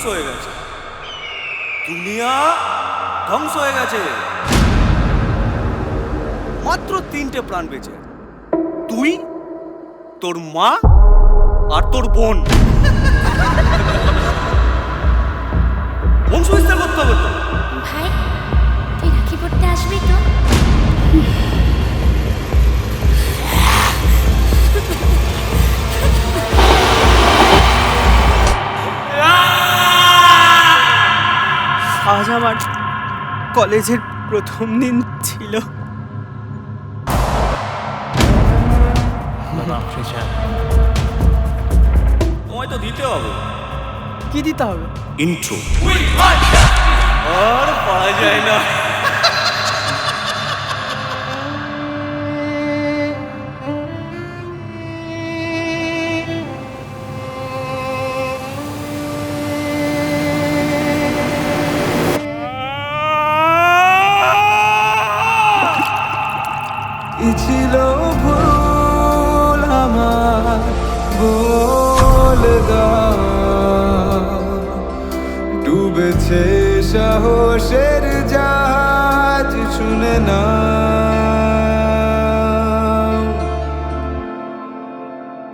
ধ্বংস হয়ে গেছে, দুনিয়া ধ্বংস হয়ে গেছে। মাত্র 3টে প্রাণ বেঁচে, তুই, তোর মা আর তোর বোন। বংশ বিস্তার করতে হবে তো। ভাই, তুই রাখি পড়তে আসবি তো? আজ আমার কলেজের প্রথম দিন ছিল। তোমায় তো দিতে হবে কি দিতে হবে? ইন্ট্রো, আর পাওয়া যায় না। ছিল ভুল আমার, বলে দাও। ডুবেছে সাহসের জাহাজ, শুনে না